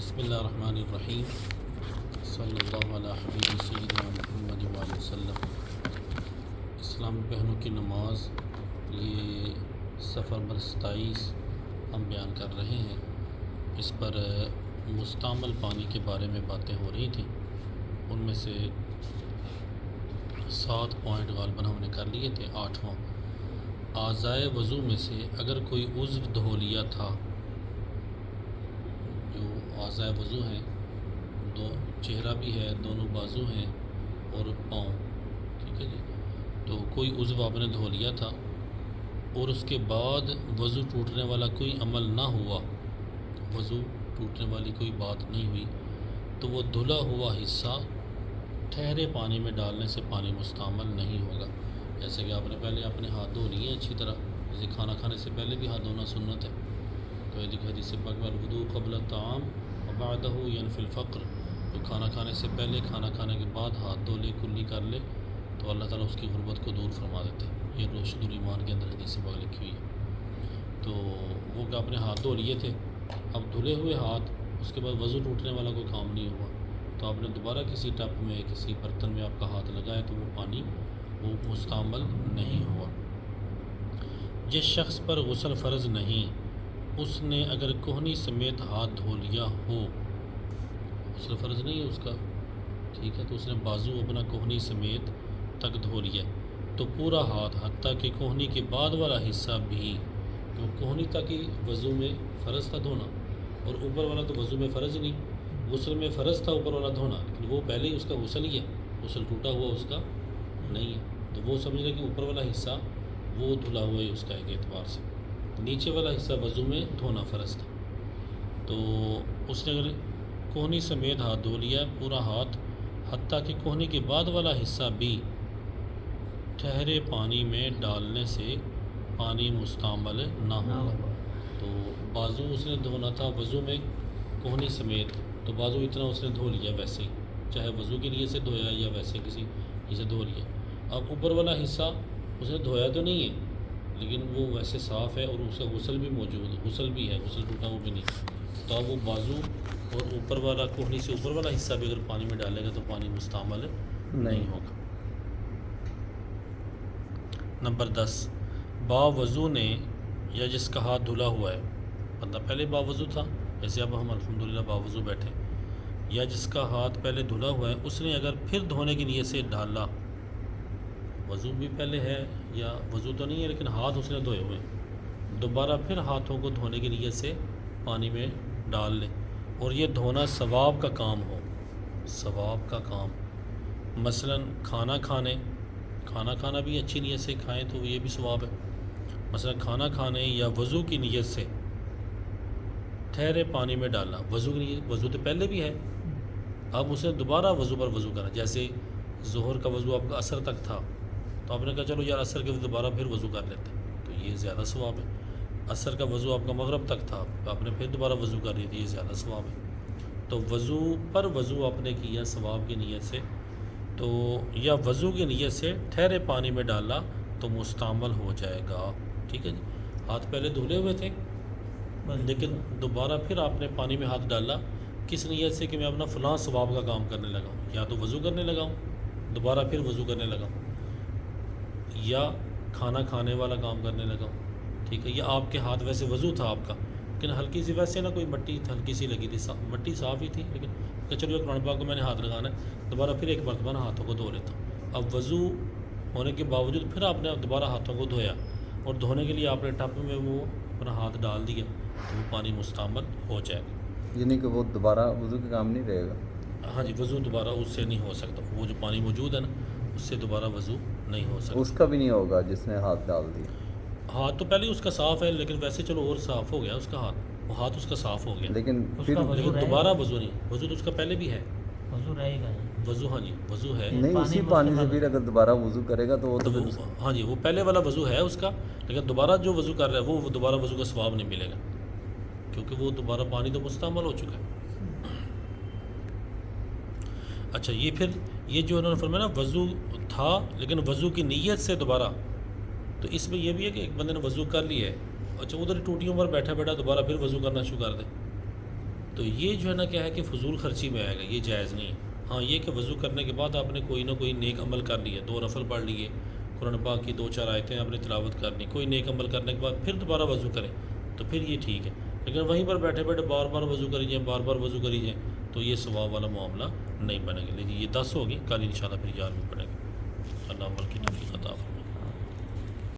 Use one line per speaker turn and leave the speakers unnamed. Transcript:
بسم اللہ الرحمن الرحیم صلی اللہ علیہ حبیب سیدنا محمد وآلہ وسلم۔ اسلامی بہنوں کی نماز، یہ صفحہ نمبر 27 ہم بیان کر رہے ہیں۔ اس پر مستعمل پانی کے بارے میں باتیں ہو رہی تھیں، ان میں سے 7 پوائنٹ غالباً ہم نے کر لیے تھے۔ 8واں، اعضائے وضو میں سے اگر کوئی عضو دھو لیا تھا، جو اعضائے وضو ہیں، دو چہرہ بھی ہے، دونوں بازو ہیں اور پاؤں، ٹھیک ہے جی، تو کوئی عضو آپ نے دھو لیا تھا اور اس کے بعد وضو ٹوٹنے والا کوئی عمل نہ ہوا، وضو ٹوٹنے والی کوئی بات نہیں ہوئی، تو وہ دھلا ہوا حصہ ٹھہرے پانی میں ڈالنے سے پانی مستعمل نہیں ہوگا۔ جیسے کہ آپ نے پہلے اپنے ہاتھ دھو لیے اچھی طرح، جیسے کھانا کھانے سے پہلے بھی ہاتھ دھونا سنت ہے، تو یہ حدیث پاک میں الوضوء قبل الطعام وبعدہ ینفی الفقر، جو کھانا کھانے سے پہلے کھانا کھانے کے بعد ہاتھ دھو لے، کلی کر لے، تو اللہ تعالیٰ اس کی غربت کو دور فرما دیتے ہیں۔ یہ رشد الایمان کے اندر حدیث پاک لکھی ہوئی ہے۔ تو وہ کہ آپ نے ہاتھ دھو لیے تھے، اب دھلے ہوئے ہاتھ، اس کے بعد وضو ٹوٹنے والا کوئی کام نہیں ہوا، تو آپ نے دوبارہ کسی ٹپ میں کسی برتن میں آپ کا ہاتھ لگائے تو وہ پانی وہ مستعمل نہیں ہوا۔ جس شخص پر غسل فرض نہیں، اس نے اگر کہنی سمیت ہاتھ دھو لیا ہو، غسل فرض نہیں ہے اس کا، ٹھیک ہے، تو اس نے بازو اپنا کہنی سمیت تک دھو لیا، تو پورا ہاتھ حتیٰ کہ کہنی کے بعد والا حصہ بھی، تو کہنی تک ہی وضو میں فرض تھا دھونا، اور اوپر والا تو وضو میں فرض نہیں، غسل میں فرض تھا اوپر والا دھونا، لیکن وہ پہلے ہی اس کا غسل ہی ہے، غسل ٹوٹا ہوا اس کا نہیں ہے، تو وہ سمجھ لیں کہ اوپر والا حصہ وہ دھلا ہوا ہے اس کا ایک اعتبار سے، نیچے والا حصہ وضو میں دھونا فرض تھا، تو اس نے اگر کہنی سمیت ہاتھ دھو لیا پورا ہاتھ حتیٰ کہ کہنی کے بعد والا حصہ بھی ٹھہرے پانی میں ڈالنے سے پانی مستعمل نہ ہوگا۔ تو بازو اس نے دھونا تھا وضو میں کہنی سمیت، تو بازو اتنا اس نے دھو لیا ویسے ہی، چاہے وضو کے لیے سے دھویا یا ویسے کسی سے دھو لیا۔ اب اوپر والا حصہ اس نے دھویا تو نہیں ہے، لیکن وہ ویسے صاف ہے اور اس کا غسل بھی موجود ہے، غسل بھی ہے، غسل ٹوٹا وہ بھی نہیں، تو اب وہ بازو اور اوپر والا کہنی سے اوپر والا حصہ بھی اگر پانی میں ڈالے گا تو پانی مستعمل نہیں ہوگا۔ نمبر 10، باوضو نے یا جس کا ہاتھ دھلا ہوا ہے، بندہ پہلے باوضو تھا، جیسے اب ہم الحمدللہ باوضو بیٹھے، یا جس کا ہاتھ پہلے دھلا ہوا ہے، اس نے اگر پھر دھونے کی نیت سے ڈالا، وضو بھی پہلے ہے یا وضو تو نہیں ہے لیکن ہاتھ اس نے دھوئے ہوئے، دوبارہ پھر ہاتھوں کو دھونے کی نیت سے پانی میں ڈال لے، اور یہ دھونا ثواب کا کام ہو، ثواب کا کام، مثلا کھانا کھانا بھی اچھی نیت سے کھائیں تو یہ بھی ثواب ہے، مثلا کھانا کھانے یا وضو کی نیت سے ٹھہرے پانی میں ڈالنا، وضو کی نیت، وضو تو پہلے بھی ہے، اب اسے دوبارہ وضو پر وضو کرنا، جیسے ظہر کا وضو آپ کا عصر تک تھا، تو آپ نے کہا چلو یار عصر کے دوبارہ پھر وضو کر لیتے ہیں، تو یہ زیادہ ثواب ہے۔ عصر کا وضو آپ کا مغرب تک تھا، آپ نے پھر دوبارہ وضو کر لی تھی، یہ زیادہ ثواب ہے۔ تو وضو پر وضو آپ نے کیا ثواب کی نیت سے، تو یا وضو کی نیت سے ٹھہرے پانی میں ڈالا تو مستعمل ہو جائے گا، ٹھیک ہے جی۔ ہاتھ پہلے دھلے ہوئے تھے لیکن دوبارہ پھر آپ نے پانی میں ہاتھ ڈالا، کس نیت سے کہ میں اپنا فلاں ثواب کا کام کرنے لگا ہوں، یا تو وضو کرنے لگا ہوں دوبارہ پھر وضو کرنے لگا ہوں، یا کھانا کھانے والا کام کرنے لگا ہوں، ٹھیک ہے، یا آپ کے ہاتھ ویسے وضو تھا آپ کا لیکن ہلکی سی ویسے نا کوئی مٹی ہلکی سی لگی تھی، مٹی صاف ہی تھی لیکن کہ چلو ایک قرآن پاک کو میں نے ہاتھ لگانا ہے، دوبارہ پھر ایک مرتبہ ہاتھوں کو دھو لیتا ہوں، اب وضو ہونے کے باوجود پھر آپ نے دوبارہ ہاتھوں کو دھویا اور دھونے کے لیے آپ نے ٹپ میں وہ اپنا ہاتھ ڈال دیا تو وہ پانی مستعمل ہو جائے گا،
یعنی کہ وہ دوبارہ وضو کا کام نہیں رہے گا۔
ہاں جی، وضو دوبارہ اس سے نہیں ہو سکتا، وہ جو پانی موجود ہے نا اس سے دوبارہ وضو نہیں ہو سکتا،
اس کا بھی نہیں ہوگا جس نے ہاتھ ڈال دیا۔
ہاتھ تو پہلے اس کا صاف ہے لیکن ویسے چلو اور صاف ہو گیا اس کا ہاتھ، وہ ہاتھ اس کا صاف ہو گیا
لیکن پھر
لیکن دوبارہ وضو نہیں، وضو تو اس کا پہلے بھی ہے،
وضو رہے گا
وضو، ہاں جی وضو ہے،
نہیں، اسی پانی سے پھر اگر دوبارہ وضو کرے گا تو وہ تو پھر
ہاں جی وہ پہلے والا وضو ہے اس کا، لیکن دوبارہ جو وضو کر رہا ہے وہ دوبارہ وضو کا ثواب نہیں ملے گا کیونکہ وہ دوبارہ پانی تو مستعمل ہو چکا ہے۔ اچھا، یہ پھر یہ جو انہوں نے فرمایا نا وضو تھا لیکن وضو کی نیت سے دوبارہ، تو اس میں یہ بھی ہے کہ ایک بندے نے وضو کر لی ہے، اچھا ادھر ٹوٹیوں پر بیٹھا بیٹھا دوبارہ پھر وضو کرنا شروع کر دے، تو یہ جو ہے نا کیا ہے کہ فضول خرچی میں آئے گا، یہ جائز نہیں ہے۔ ہاں یہ کہ وضو کرنے کے بعد آپ نے کوئی نہ کوئی نیک عمل کر لیے، 2 نفل پڑھ لیے، قرآن پاک کی 2-4 آیتیں آپ نے تلاوت کرنی، کوئی نیک عمل کرنے کے بعد پھر دوبارہ وضو کریں تو پھر یہ ٹھیک ہے۔ لیکن وہیں پر بیٹھے بیٹھے بار بار وضو کری جائیں، بار بار وضو کری جائیں تو یہ ثواب والا معاملہ نہیں بنے گا۔ لیکن یہ 10 ہوگی، کل انشاءاللہ پھر 11 میں پڑھیں گے۔ اللہ عمل کی توفیق عطا فرمائے۔